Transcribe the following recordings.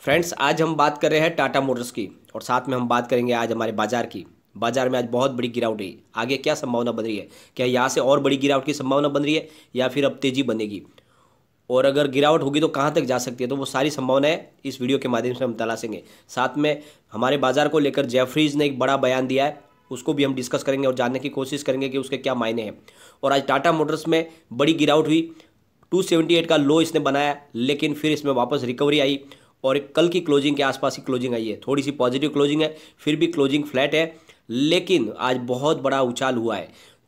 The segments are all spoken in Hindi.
फ्रेंड्स, आज हम बात कर रहे हैं टाटा मोटर्स की और साथ में हम बात करेंगे आज हमारे बाजार की। बाजार में आज बहुत बड़ी गिरावट हुई। आगे क्या संभावना बन रही है? क्या यहाँ से और बड़ी गिरावट की संभावना बन रही है या फिर अब तेजी बनेगी? और अगर गिरावट होगी तो कहाँ तक जा सकती है? तो वो सारी संभावनाएं इस वीडियो के माध्यम से हम तलाशेंगे। साथ में हमारे बाजार को लेकर जेफरीज ने एक बड़ा बयान दिया है, उसको भी हम डिस्कस करेंगे और जानने की कोशिश करेंगे कि उसके क्या मायने हैं। और आज टाटा मोटर्स में बड़ी गिरावट हुई। 278 का लो इसने बनाया, लेकिन फिर इसमें वापस रिकवरी आई और कल की क्लोजिंग के आसपास ही क्लोजिंग आई है। थोड़ी सी पॉजिटिव क्लोजिंग है, फिर भी क्लोजिंग फ्लैट है, लेकिन आज बहुत बड़ा उछाल हुआ है।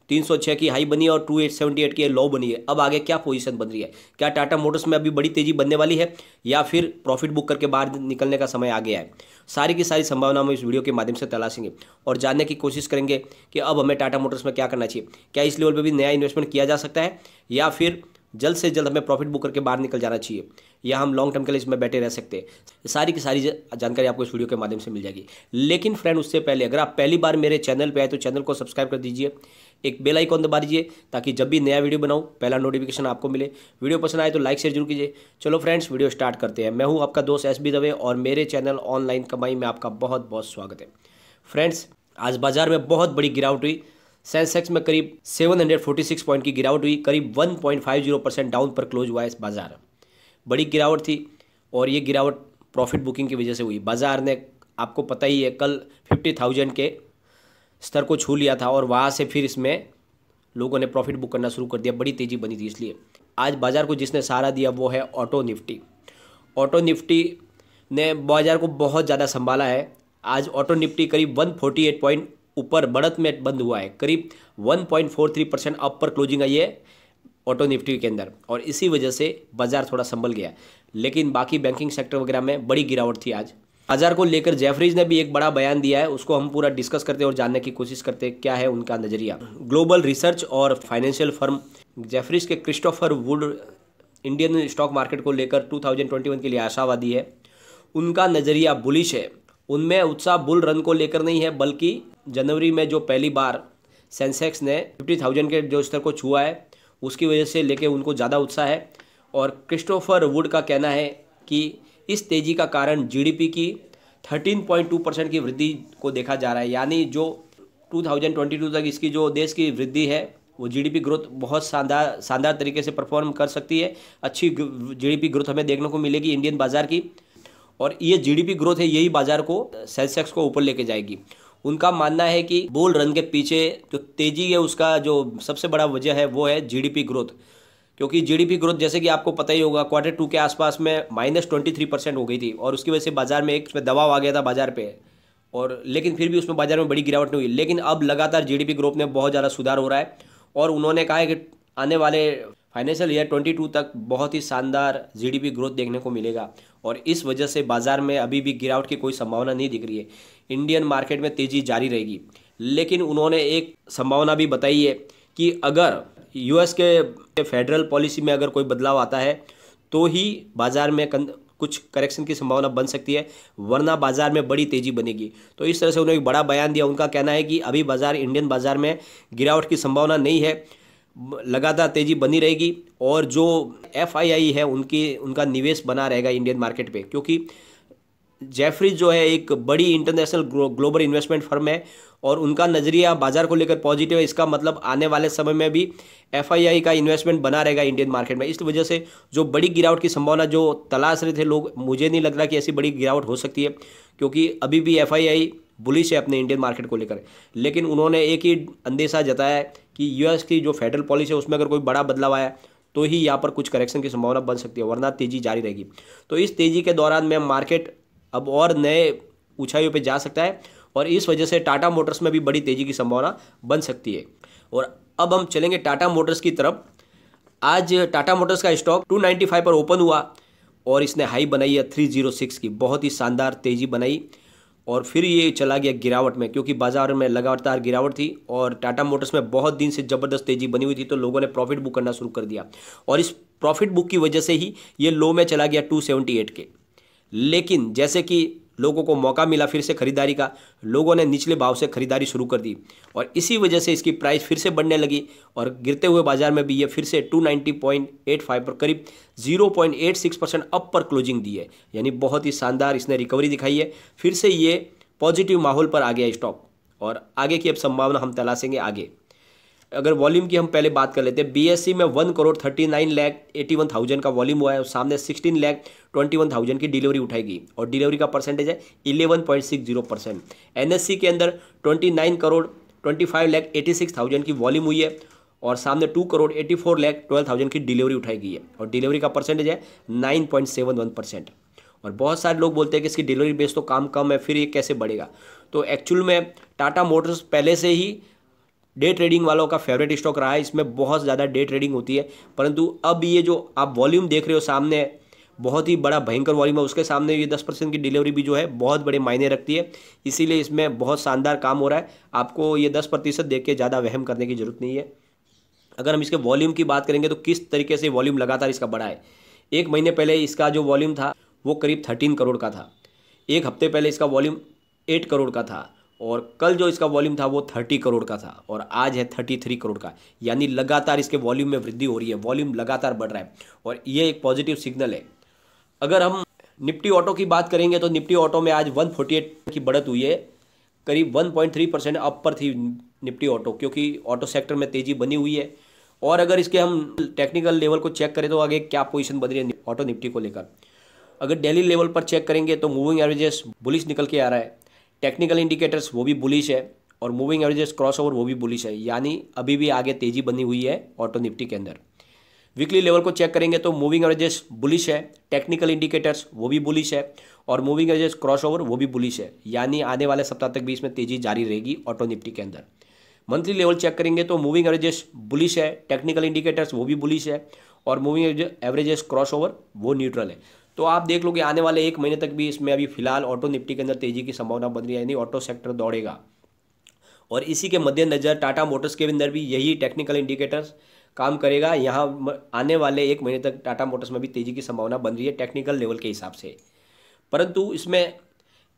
306 की हाई बनी है और 2878 की लो बनी है। अब आगे क्या पोजीशन बन रही है? क्या टाटा मोटर्स में अभी बड़ी तेजी बनने वाली है या फिर प्रॉफिट बुक करके बाहर निकलने का समय आ गया है? सारी की सारी संभावना हम इस वीडियो के माध्यम से तलाशेंगे और जानने की कोशिश करेंगे कि अब हमें टाटा मोटर्स में क्या करना चाहिए। क्या इस लेवल पर भी नया इन्वेस्टमेंट किया जा सकता है या फिर जल्द से जल्द हमें प्रॉफिट बुक करके बाहर निकल जाना चाहिए, या हम लॉन्ग टर्म के लिए इसमें बैठे रह सकते हैं? सारी की सारी जानकारी आपको इस वीडियो के माध्यम से मिल जाएगी। लेकिन फ्रेंड, उससे पहले अगर आप पहली बार मेरे चैनल पे आए तो चैनल को सब्सक्राइब कर दीजिए, एक बेल आइकॉन दबा दीजिए ताकि जब भी नया वीडियो बनाऊं पहला नोटिफिकेशन आपको मिले। वीडियो पसंद आए तो लाइक शेयर जरूर कीजिए। चलो फ्रेंड्स, वीडियो स्टार्ट करते हैं। मैं हूँ आपका दोस्त SB दवे और मेरे चैनल ऑनलाइन कमाई में आपका बहुत बहुत स्वागत है। फ्रेंड्स, आज बाजार में बहुत बड़ी गिरावट हुई। सेंसेक्स में करीब 746 पॉइंट की गिरावट हुई, करीब 1.50% डाउन पर क्लोज हुआ है बाजार। बड़ी गिरावट थी और ये गिरावट प्रॉफिट बुकिंग की वजह से हुई। बाजार ने, आपको पता ही है, कल 50,000 के स्तर को छू लिया था और वहाँ से फिर इसमें लोगों ने प्रॉफिट बुक करना शुरू कर दिया। बड़ी तेज़ी बनी थी, इसलिए आज बाजार को जिसने सहारा दिया वो है ऑटो निफ्टी। ऑटो निफ्टी ने बाजार को बहुत ज़्यादा संभाला है। आज ऑटो निफ्टी करीब 148 पॉइंट ऊपर बढ़त में बंद हुआ है, करीब 1.43% अप पर क्लोजिंग आई है ऑटो निफ्टी के अंदर, और इसी वजह से बाजार थोड़ा संभल गया। लेकिन बाकी बैंकिंग सेक्टर वगैरह में बड़ी गिरावट थी। आज बाजार को लेकर जेफरीज ने भी एक बड़ा बयान दिया है, उसको हम पूरा डिस्कस करते हैं और जानने की कोशिश करते हैं क्या है उनका नज़रिया। ग्लोबल रिसर्च और फाइनेंशियल फर्म जेफरीज के Christopher would Indian stock market को लेकर 2021 के लिए आशावादी है। उनका नज़रिया बुलिश है। उनमें उत्साह बुल रन को लेकर नहीं है, बल्कि जनवरी में जो पहली बार सेंसेक्स ने 50,000 के जो स्तर को छुआ है उसकी वजह से लेके उनको ज़्यादा उत्साह है। और क्रिस्टोफर वुड का कहना है कि इस तेज़ी का कारण जीडीपी की 13.2% की वृद्धि को देखा जा रहा है। यानी जो 2022 तक इसकी जो देश की वृद्धि है वो जीडीपी ग्रोथ बहुत शानदार तरीके से परफॉर्म कर सकती है। अच्छी जीडीपी ग्रोथ हमें देखने को मिलेगी इंडियन बाज़ार की, और ये जीडीपी ग्रोथ है यही बाज़ार को, सेंसेक्स को ऊपर लेके जाएगी। उनका मानना है कि बुल रन के पीछे जो तेज़ी है उसका जो सबसे बड़ा वजह है वो है जीडीपी ग्रोथ। क्योंकि जीडीपी ग्रोथ, जैसे कि आपको पता ही होगा, Q2 के आसपास में -23% हो गई थी और उसकी वजह से बाजार में एक दबाव आ गया था बाजार पे, और लेकिन फिर भी उसमें बाजार में बड़ी गिरावट नहीं हुई। लेकिन अब लगातार जीडीपी ग्रोथ में बहुत ज़्यादा सुधार हो रहा है और उन्होंने कहा है कि आने वाले फाइनेंशियल ईयर 22 तक बहुत ही शानदार जीडीपी ग्रोथ देखने को मिलेगा, और इस वजह से बाजार में अभी भी गिरावट की कोई संभावना नहीं दिख रही है। इंडियन मार्केट में तेज़ी जारी रहेगी। लेकिन उन्होंने एक संभावना भी बताई है कि अगर यूएस के फेडरल पॉलिसी में अगर कोई बदलाव आता है तो ही बाजार में कुछ करेक्शन की संभावना बन सकती है, वरना बाजार में बड़ी तेज़ी बनेगी। तो इस तरह से उन्होंने एक बड़ा बयान दिया। उनका कहना है कि अभी इंडियन बाजार में गिरावट की संभावना नहीं है, लगातार तेज़ी बनी रहेगी, और जो FII है उनका निवेश बना रहेगा इंडियन मार्केट पे, क्योंकि जेफरीज जो है एक बड़ी इंटरनेशनल ग्लोबल इन्वेस्टमेंट फर्म है और उनका नज़रिया बाजार को लेकर पॉजिटिव है। इसका मतलब आने वाले समय में भी FII का इन्वेस्टमेंट बना रहेगा इंडियन मार्केट में। इस वजह से जो बड़ी गिरावट की संभावना जो तलाश रहे थे लोग, मुझे नहीं लग रहा कि ऐसी बड़ी गिरावट हो सकती है, क्योंकि अभी भी FII बुलिश है अपने इंडियन मार्केट को लेकर। लेकिन उन्होंने एक ही अंदेशा जताया है कि यूएस की जो फेडरल पॉलिसी है उसमें अगर कोई बड़ा बदलाव आया तो ही यहाँ पर कुछ करेक्शन की संभावना बन सकती है, वरना तेज़ी जारी रहेगी। तो इस तेज़ी के दौरान में मार्केट अब और नए ऊंचाइयों पे जा सकता है, और इस वजह से टाटा मोटर्स में भी बड़ी तेज़ी की संभावना बन सकती है। और अब हम चलेंगे टाटा मोटर्स की तरफ। आज टाटा मोटर्स का स्टॉक 295 पर ओपन हुआ और इसने हाई बनाई है 306 की, बहुत ही शानदार तेज़ी बनाई, और फिर ये चला गया गिरावट में, क्योंकि बाजार में लगातार गिरावट थी और टाटा मोटर्स में बहुत दिन से ज़बरदस्त तेज़ी बनी हुई थी, तो लोगों ने प्रॉफिट बुक करना शुरू कर दिया और इस प्रॉफिट बुक की वजह से ही ये लो में चला गया 278 के। लेकिन जैसे कि लोगों को मौका मिला फिर से खरीदारी का, लोगों ने निचले भाव से खरीदारी शुरू कर दी और इसी वजह से इसकी प्राइस फिर से बढ़ने लगी और गिरते हुए बाजार में भी ये फिर से 290.85 पर करीब 0.86% अप पर क्लोजिंग दी है। यानी बहुत ही शानदार इसने रिकवरी दिखाई है, फिर से ये पॉजिटिव माहौल पर आ गया स्टॉक और आगे की अब संभावना हम तलाशेंगे आगे। अगर वॉल्यूम की हम पहले बात कर लेते हैं, बीएससी में 1,39,81,000 का वॉल्यूम हुआ है और सामने 16,21,000 की डिलीवरी उठाएगी और डिलीवरी का परसेंटेज है 11.60%। एनएससी के अंदर 29,25,86,000 की वॉल्यूम हुई है और सामने 2,84,12,000 की डिलीवरी उठाई गई है और डिलीवरी का परसेंटेज है 9.71%। और बहुत सारे लोग बोलते हैं कि इसकी डिलीवरी बेस तो काम कम है, फिर ये कैसे बढ़ेगा। तो एक्चुअल में टाटा मोटर्स पहले से ही डे ट्रेडिंग वालों का फेवरेट स्टॉक रहा है, इसमें बहुत ज़्यादा डे ट्रेडिंग होती है, परंतु अब ये जो आप वॉल्यूम देख रहे हो सामने बहुत ही बड़ा भयंकर वॉल्यूम है, उसके सामने ये 10% की डिलीवरी भी जो है बहुत बड़े मायने रखती है, इसीलिए इसमें बहुत शानदार काम हो रहा है। आपको ये 10% देख के ज़्यादा वहम करने की जरूरत नहीं है। अगर हम इसके वॉल्यूम की बात करेंगे तो किस तरीके से वॉल्यूम लगातार इसका बढ़ा है। एक महीने पहले इसका जो वॉल्यूम था वो करीब 13 करोड़ का था, एक हफ्ते पहले इसका वॉल्यूम 8 करोड़ का था और कल जो इसका वॉल्यूम था वो 30 करोड़ का था और आज है 33 करोड़ का। यानी लगातार इसके वॉल्यूम में वृद्धि हो रही है, वॉल्यूम लगातार बढ़ रहा है और ये एक पॉजिटिव सिग्नल है। अगर हम निफ्टी ऑटो की बात करेंगे तो निफ्टी ऑटो में आज 148 की बढ़त हुई है, करीब 1.3% अप पर थी निफ्टी ऑटो, क्योंकि ऑटो सेक्टर में तेज़ी बनी हुई है। और अगर इसके हम टेक्निकल लेवल को चेक करें तो आगे क्या पोजीशन बन रही है ऑटो निफ्टी को लेकर। अगर डेली लेवल पर चेक करेंगे तो मूविंग एवरेजेस बुलिश निकल के आ रहा है, टेक्निकल इंडिकेटर्स वो भी बुलिश है और मूविंग एवरेजेस क्रॉसओवर वो भी बुलिश है, यानी अभी भी आगे तेज़ी बनी हुई है ऑटो निफ्टी के अंदर। वीकली लेवल को चेक करेंगे तो मूविंग एवरेजेस बुलिश है, टेक्निकल इंडिकेटर्स वो भी बुलिश है और मूविंग एवरेजेस क्रॉसओवर वो भी बुलिश है, यानी आने वाले सप्ताह तक भी इसमें तेज़ी जारी रहेगी ऑटो निफ्टी के अंदर। मंथली लेवल चेक करेंगे तो मूविंग एवरेजेस बुलिश है, टेक्निकल इंडिकेटर्स वो भी बुलिश है और मूविंग एवरेजेस क्रॉसओवर वो न्यूट्रल है। तो आप देख लो कि आने वाले एक महीने तक भी इसमें अभी फिलहाल ऑटो निफ्टी के अंदर तेज़ी की संभावना बन रही है, यानी ऑटो सेक्टर दौड़ेगा। और इसी के मद्देनज़र टाटा मोटर्स के अंदर भी यही टेक्निकल इंडिकेटर्स काम करेगा। यहाँ आने वाले एक महीने तक टाटा मोटर्स में भी तेज़ी की संभावना बन रही है टेक्निकल लेवल के हिसाब से, परंतु इसमें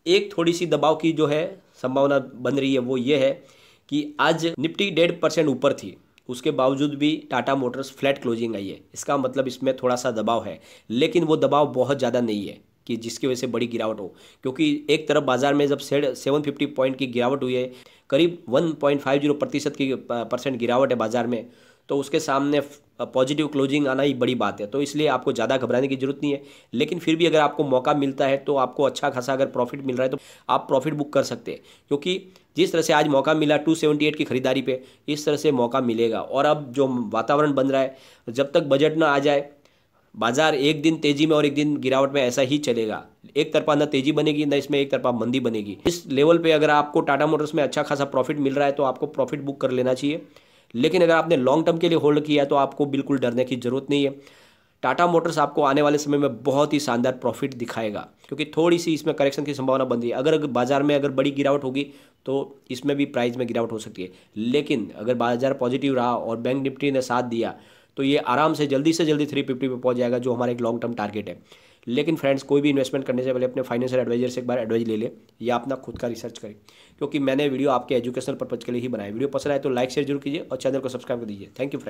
एक थोड़ी सी दबाव की जो है संभावना बन रही है, वो ये है कि आज निफ्टी 1.5% ऊपर थी, उसके बावजूद भी टाटा मोटर्स फ्लैट क्लोजिंग आई है। इसका मतलब इसमें थोड़ा सा दबाव है, लेकिन वो दबाव बहुत ज़्यादा नहीं है कि जिसकी वजह से बड़ी गिरावट हो, क्योंकि एक तरफ बाजार में जब 750 पॉइंट की गिरावट हुई है, करीब 1.50% की % गिरावट है बाजार में, तो उसके सामने पॉजिटिव क्लोजिंग आना ही बड़ी बात है। तो इसलिए आपको ज़्यादा घबराने की जरूरत नहीं है, लेकिन फिर भी अगर आपको मौका मिलता है तो आपको अच्छा खासा अगर प्रॉफिट मिल रहा है तो आप प्रॉफिट बुक कर सकते हैं, क्योंकि जिस तरह से आज मौका मिला 278 की खरीदारी पे, इस तरह से मौका मिलेगा। और अब जो वातावरण बन रहा है, जब तक बजट ना आ जाए, बाजार एक दिन तेजी में और एक दिन गिरावट में ऐसा ही चलेगा, एक तरफा ना तेजी बनेगी ना इसमें एक तरफा मंदी बनेगी। इस लेवल पे अगर आपको टाटा मोटर्स में अच्छा खासा प्रॉफिट मिल रहा है तो आपको प्रॉफिट बुक कर लेना चाहिए, लेकिन अगर आपने लॉन्ग टर्म के लिए होल्ड किया है तो आपको बिल्कुल डरने की जरूरत नहीं है। टाटा मोटर्स आपको आने वाले समय में बहुत ही शानदार प्रॉफिट दिखाएगा, क्योंकि थोड़ी सी इसमें करेक्शन की संभावना बन रही है। अगर बाजार में अगर बड़ी गिरावट होगी तो इसमें भी प्राइस में गिरावट हो सकती है, लेकिन अगर बाजार पॉजिटिव रहा और बैंक निफ्टी ने साथ दिया तो ये आराम से जल्दी 350 पे पहुंच जाएगा, जो हमारा एक लॉन्ग टर्म टारगेट है। लेकिन फ्रेंड्स, कोई भी इन्वेस्टमेंट करने से पहले अपने फाइनेंशियल एडवाइजर से एक बार एडवाइस ले ले या अपना खुद का रिसर्च करें, क्योंकि मैंने वीडियो आपके एजुकेशनल पर्पज के लिए ही बनाया। वीडियो पसंद आए तो लाइक शेयर जरूर कीजिए और चैनल को सब्सक्राइब कर दीजिए। Thank you friends.